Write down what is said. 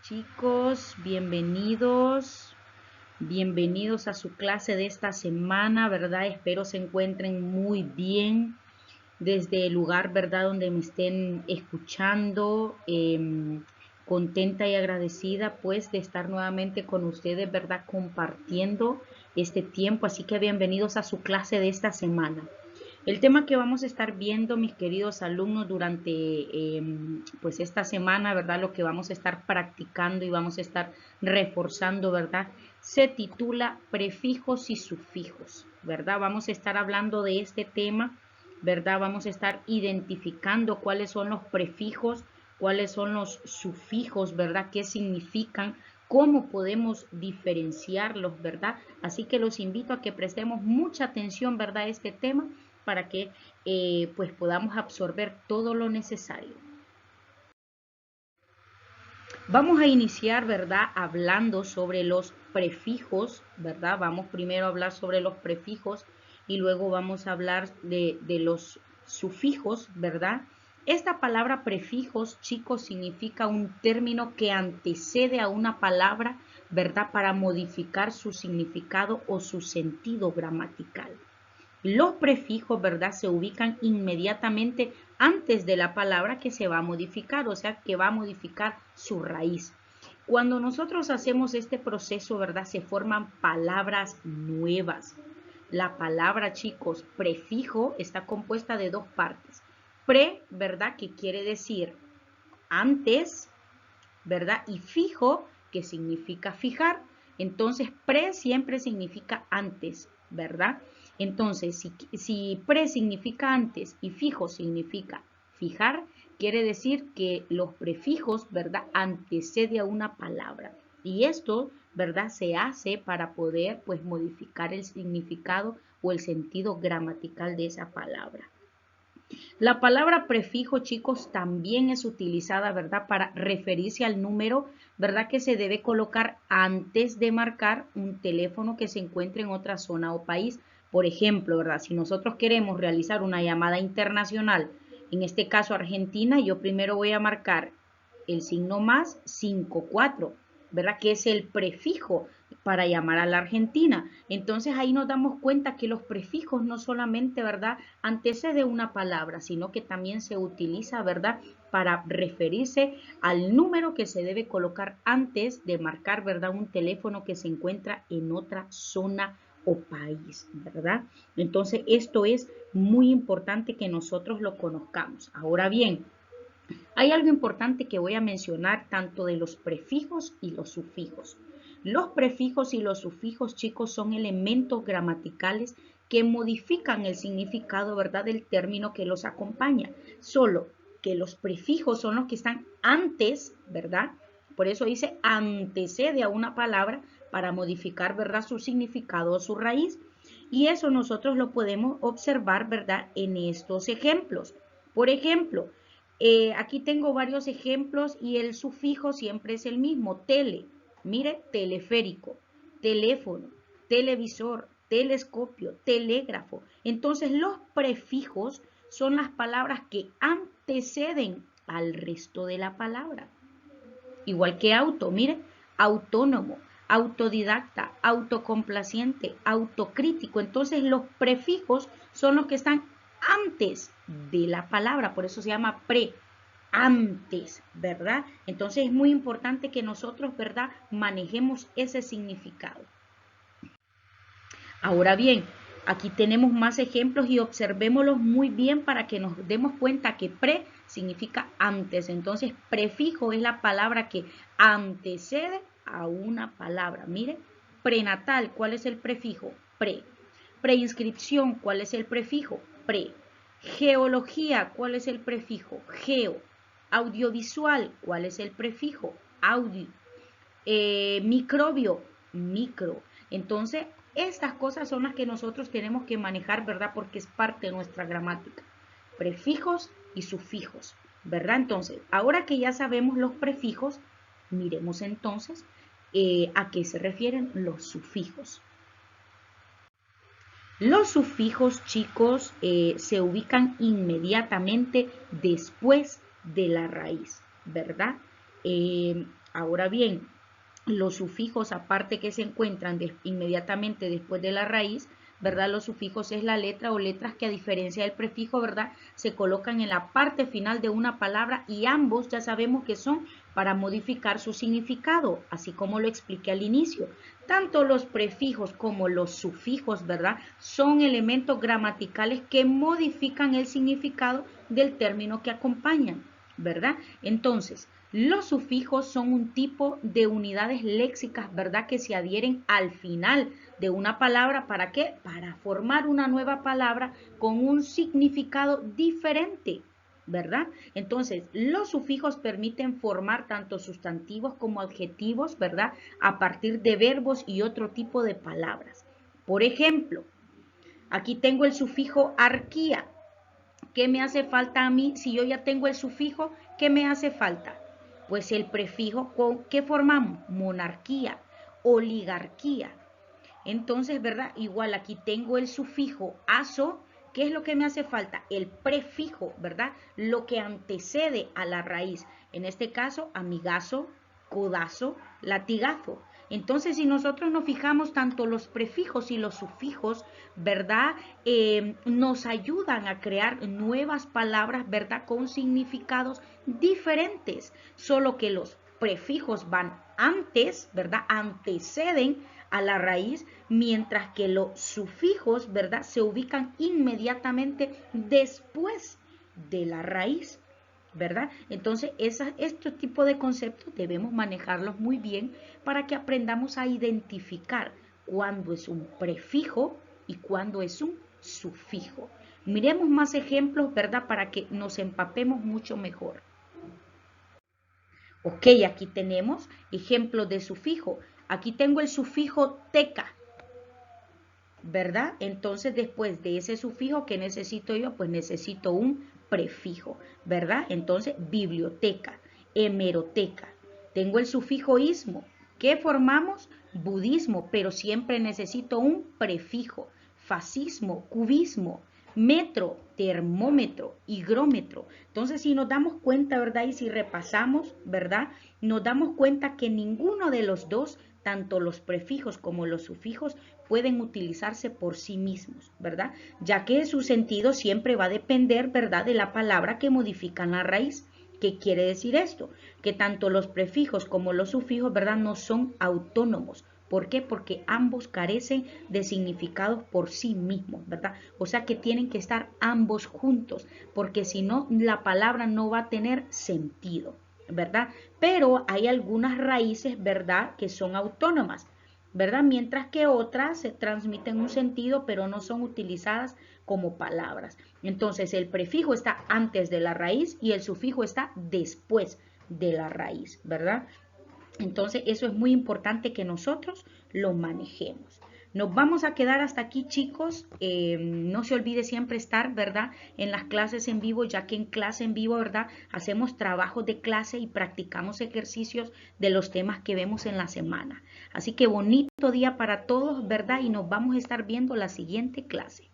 Chicos, bienvenidos a su clase de esta semana, ¿verdad? Espero se encuentren muy bien desde el lugar, ¿verdad? Donde me estén escuchando, contenta y agradecida pues de estar nuevamente con ustedes, ¿verdad? Compartiendo este tiempo, así que bienvenidos a su clase de esta semana. El tema que vamos a estar viendo, mis queridos alumnos, durante pues esta semana, ¿verdad? Lo que vamos a estar practicando y vamos a estar reforzando, ¿verdad? Se titula prefijos y sufijos, ¿verdad? Vamos a estar hablando de este tema, ¿verdad? Vamos a estar identificando cuáles son los prefijos, cuáles son los sufijos, ¿verdad? ¿Qué significan? ¿Cómo podemos diferenciarlos, verdad? Así que los invito a que prestemos mucha atención, ¿verdad? A este tema para que pues podamos absorber todo lo necesario. Vamos a iniciar, ¿verdad? Hablando sobre los prefijos, ¿verdad? Vamos primero a hablar sobre los prefijos y luego vamos a hablar de los sufijos, ¿verdad? Esta palabra prefijos, chicos, significa un término que antecede a una palabra, ¿verdad? Para modificar su significado o su sentido gramatical. Los prefijos, ¿verdad? Se ubican inmediatamente antes de la palabra que se va a modificar, o sea, que va a modificar su raíz. Cuando nosotros hacemos este proceso, ¿verdad? Se forman palabras nuevas. La palabra, chicos, prefijo está compuesta de dos partes. Pre, ¿verdad? Que quiere decir antes, ¿verdad? Y fijo, que significa fijar. Entonces, pre siempre significa antes, ¿verdad? Entonces, si pre significa antes y fijo significa fijar, quiere decir que los prefijos, ¿verdad? Antecede a una palabra. Y esto, ¿verdad? Se hace para poder, pues, modificar el significado o el sentido gramatical de esa palabra. La palabra prefijo, chicos, también es utilizada, ¿verdad? Para referirse al número, ¿verdad? Que se debe colocar antes de marcar un teléfono que se encuentre en otra zona o país. Por ejemplo, ¿verdad? Si nosotros queremos realizar una llamada internacional, en este caso Argentina, yo primero voy a marcar el signo más 54, ¿verdad? Que es el prefijo para llamar a la Argentina. Entonces ahí nos damos cuenta que los prefijos no solamente, ¿verdad? Antecede una palabra, sino que también se utiliza, ¿verdad? Para referirse al número que se debe colocar antes de marcar, ¿verdad? Un teléfono que se encuentra en otra zona o país, ¿verdad? Entonces esto es muy importante que nosotros lo conozcamos. Ahora bien, hay algo importante que voy a mencionar tanto de los prefijos y los sufijos. Los prefijos y los sufijos, chicos, son elementos gramaticales que modifican el significado, ¿verdad?, del término que los acompaña. Solo que los prefijos son los que están antes, ¿verdad? Por eso dice antecede a una palabra para modificar, ¿verdad?, su significado o su raíz. Y eso nosotros lo podemos observar, ¿verdad?, en estos ejemplos. Por ejemplo, aquí tengo varios ejemplos y el sufijo siempre es el mismo, tele. Mire, teleférico, teléfono, televisor, telescopio, telégrafo. Entonces los prefijos son las palabras que anteceden al resto de la palabra. Igual que auto, mire, autónomo, autodidacta, autocomplaciente, autocrítico. Entonces los prefijos son los que están antes de la palabra, por eso se llama pre, antes, ¿verdad? Entonces es muy importante que nosotros, ¿verdad?, manejemos ese significado. Ahora bien, aquí tenemos más ejemplos y observémoslos muy bien para que nos demos cuenta que pre significa antes. Entonces, prefijo es la palabra que antecede a una palabra. Mire, prenatal, ¿cuál es el prefijo? Pre. Preinscripción, ¿cuál es el prefijo? Pre. Geología, ¿cuál es el prefijo? Geo. Audiovisual, ¿cuál es el prefijo? Audio. Microbio, micro. Entonces, estas cosas son las que nosotros tenemos que manejar, ¿verdad? Porque es parte de nuestra gramática. Prefijos y sufijos, ¿verdad? Entonces, ahora que ya sabemos los prefijos, miremos entonces a qué se refieren los sufijos. Los sufijos, chicos, se ubican inmediatamente después de la raíz, ¿verdad? Ahora bien, los sufijos, aparte que se encuentran inmediatamente después de la raíz, ¿verdad? Los sufijos es la letra o letras que a diferencia del prefijo, ¿verdad? Se colocan en la parte final de una palabra y ambos ya sabemos que son para modificar su significado, así como lo expliqué al inicio. Tanto los prefijos como los sufijos, ¿verdad? Son elementos gramaticales que modifican el significado del término que acompañan, ¿verdad? Entonces, los sufijos son un tipo de unidades léxicas, ¿verdad? Que se adhieren al final de una palabra. ¿Para qué? Para formar una nueva palabra con un significado diferente, ¿verdad? Entonces, los sufijos permiten formar tanto sustantivos como adjetivos, ¿verdad? A partir de verbos y otro tipo de palabras. Por ejemplo, aquí tengo el sufijo arquía. ¿Qué me hace falta a mí? Si yo ya tengo el sufijo, ¿qué me hace falta? Pues el prefijo, ¿con qué formamos? Monarquía, oligarquía. Entonces, ¿verdad? Igual aquí tengo el sufijo aso. ¿Qué es lo que me hace falta? El prefijo, ¿verdad? Lo que antecede a la raíz. En este caso, amigazo, codazo, latigazo. Entonces, si nosotros nos fijamos, tanto los prefijos y los sufijos, ¿verdad? Nos ayudan a crear nuevas palabras, ¿verdad? Con significados diferentes. Solo que los prefijos van antes, ¿verdad? Anteceden a la raíz, mientras que los sufijos, ¿verdad? Se ubican inmediatamente después de la raíz, ¿verdad? Entonces, estos tipos de conceptos debemos manejarlos muy bien para que aprendamos a identificar cuándo es un prefijo y cuándo es un sufijo. Miremos más ejemplos, ¿verdad? Para que nos empapemos mucho mejor. Ok, aquí tenemos ejemplos de sufijo. Aquí tengo el sufijo teca, ¿verdad? Entonces, después de ese sufijo, ¿qué necesito yo? Pues necesito un prefijo, ¿verdad? Entonces, biblioteca, hemeroteca. Tengo el sufijo ismo. ¿Qué formamos? Budismo, pero siempre necesito un prefijo. Fascismo, cubismo, metro, termómetro, higrómetro. Entonces, si nos damos cuenta, ¿verdad? Y si repasamos, ¿verdad? Nos damos cuenta que ninguno de los dos, tanto los prefijos como los sufijos, pueden utilizarse por sí mismos, ¿verdad? Ya que su sentido siempre va a depender, ¿verdad?, de la palabra que modifican la raíz. ¿Qué quiere decir esto? Que tanto los prefijos como los sufijos, ¿verdad?, no son autónomos. ¿Por qué? Porque ambos carecen de significados por sí mismos, ¿verdad? O sea que tienen que estar ambos juntos, porque si no, la palabra no va a tener sentido, ¿verdad? Pero hay algunas raíces, ¿verdad?, que son autónomas, ¿verdad? Mientras que otras se transmiten un sentido, pero no son utilizadas como palabras. Entonces, el prefijo está antes de la raíz y el sufijo está después de la raíz, ¿verdad? Entonces, eso es muy importante que nosotros lo manejemos. Nos vamos a quedar hasta aquí, chicos. No se olvide siempre estar, ¿verdad?, en las clases en vivo, ya que en clase en vivo, ¿verdad?, hacemos trabajos de clase y practicamos ejercicios de los temas que vemos en la semana. Así que bonito día para todos, ¿verdad? Y nos vamos a estar viendo la siguiente clase.